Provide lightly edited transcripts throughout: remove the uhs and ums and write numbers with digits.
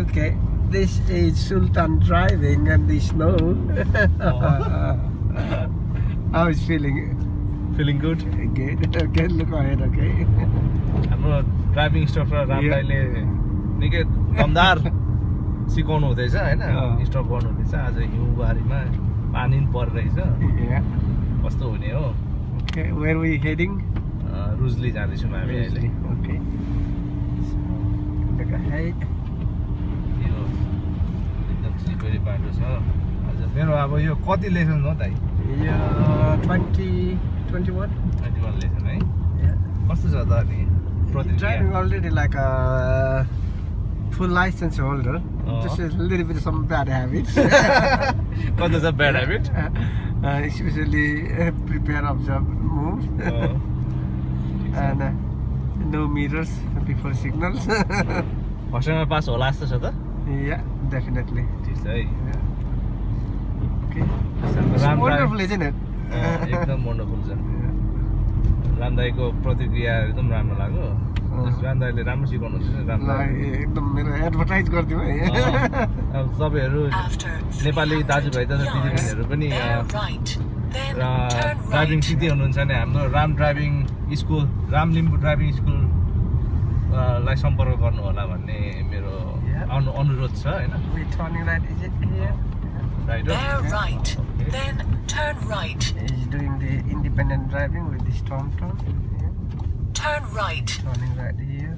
Okay, this is Sultan driving and the snow. How is feeling? Feeling good? Good. Okay, look ahead, okay? हाम्रो driving instructor Ram दाइले निकै दमदार सिकाउनु हुँदैछ हैन स्टप गर्नु हुँदैछ आज हिउँबारीमा पानी पनि परिरहेछ Yeah. कस्तो हुने हो Okay, where are we heading? रुजली जाँदैछौँ हामी अहिले Okay. So, look ahead. यो एकदम स्लिपरी बाटो छ आज मेरो अब यो कति लेसन हो दाइ Yeah, 21. 21 लेसन है Yeah. कस्तो छ त अनि प्रतिक्रिया Driving already like a full license holder. Just a little bit of some bad habits. कस्तो छ bad habit Especially prepare observe move and no mirrors before signals. First टाइममा पास होला जस्तो छ त Yeah, definitely. ठिक छ है Yeah. Okay. It's Ram wonderful, isn't it? एकदम वन्डरफुल छ Yeah. राम दाइको प्रतिक्रिया एकदम राम्रो लाग्यो राम दाइले राम्रो सिकाउनु हुन्छ राम दाइ एकदम मेरो एडभर्टाइज गरिदिउँ है अब तपाईँहरू नेपाली दाजुभाइ दाजु दिदीबहिनीहरू पनि ड्राइभिङ सिक्दै हुनुहुन्छ भने हाम्रो Ram driving school Ram Limbu driving school लाई सम्पर्क गर्नु होला भन्ने मेरो अनुरोध छ हैन We turning right, is it here? Right right, then turn right. He's doing the independent driving with this TomTom. Yeah. Turn right. Turning right here.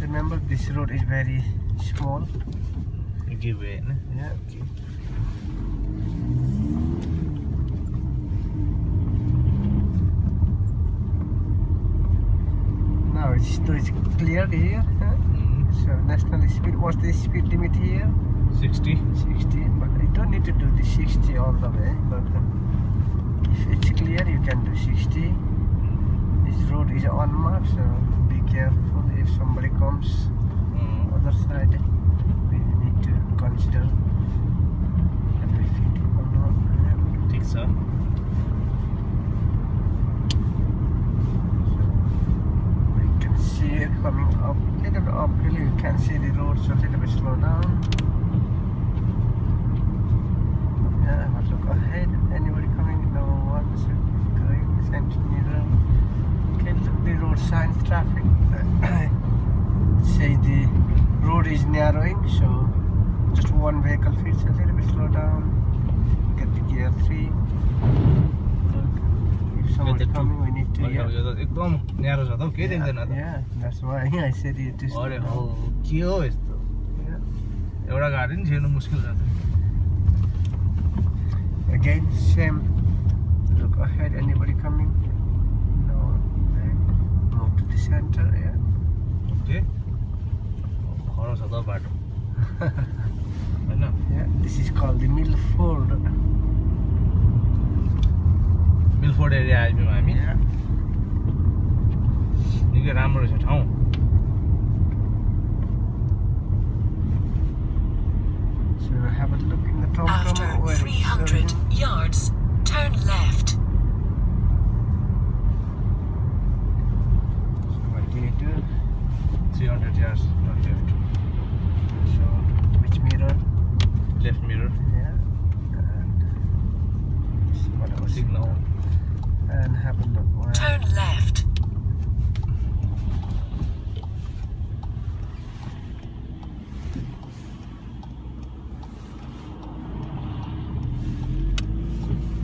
Remember, this road is very small. Give way हैन Yeah. Now it's clear here. Huh? So national speed. What's the speed limit here? 60 60. But you don't need to do the 60 all the way. But if it's clear, you can do 60. This road is unmarked, so be careful if somebody comes other side. We need to consider everything or not. ठीक छ We can see it coming up, little bit uphill. You can see the road, so a little bit slow down. Yeah, but look ahead. Anybody coming? No one. So going centimeter. Okay, look the road signs, traffic. Say the road is narrowing, so just one vehicle fits. A little bit slow down. Get the gear 3. Look, if someone's coming, we need to. यो त एकदम न्यारो छ त केही देख्दैन त Yeah, that's why I said it is. अरे हो के हो यस्तो Yeah. एउटा गाडी नि छिर्नु मुस्किल छ Again, same. Look ahead. Anybody coming? No. Okay. Move to the center. Yeah. Okay खरो छ त बाटो हैन Yeah. This is called the Milford. Milford area आइपुग्यौँ हामी Yeah. निकै राम्रो रहेछ ठाउँ So have a look in the TomTom. After where it's 300 yards, turn left. So what do you do? 300 yards turn left So which mirror? Left mirror Yeah. And this is what I was signal And have a look. Where Turn left.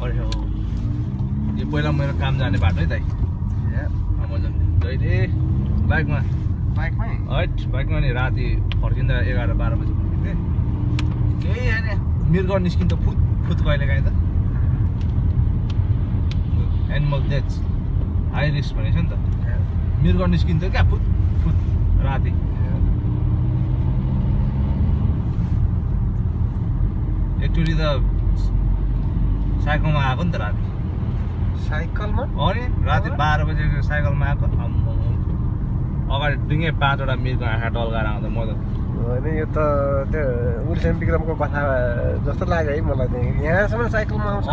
अरे हो यो पहिला मेरो काम जाने बाटो है दाइ Yeah. म झन् जहिले बाइकमा Bike mine. हट बाइकमा नि राति फर्किँदा 11-12 बजी फर्किन्थेँ केही होइन मिर्गर निस्किन्छ फुत फुत कहिले काहीँ त एनिमल डेथ हाई रिस्क भनेको छ नि त Yeah. मिर्गर निस्किन्थ्यो क्या फुत फुत राति Yeah. एकचोटि त साइकलमा आएको नि त राति Cycle man? अनि राति 12 बजे साइकलमा आएको आम्मामा। अगाडि डिङ्गै 5वटा मिर्ग आँखा टल्काएर आउँदा म त होइन यो त त्यो विल्सन विक्रमको कथा जस्तो लाग्यो है मलाई चाहिँ यहाँसम्म साइकलमा आउँछ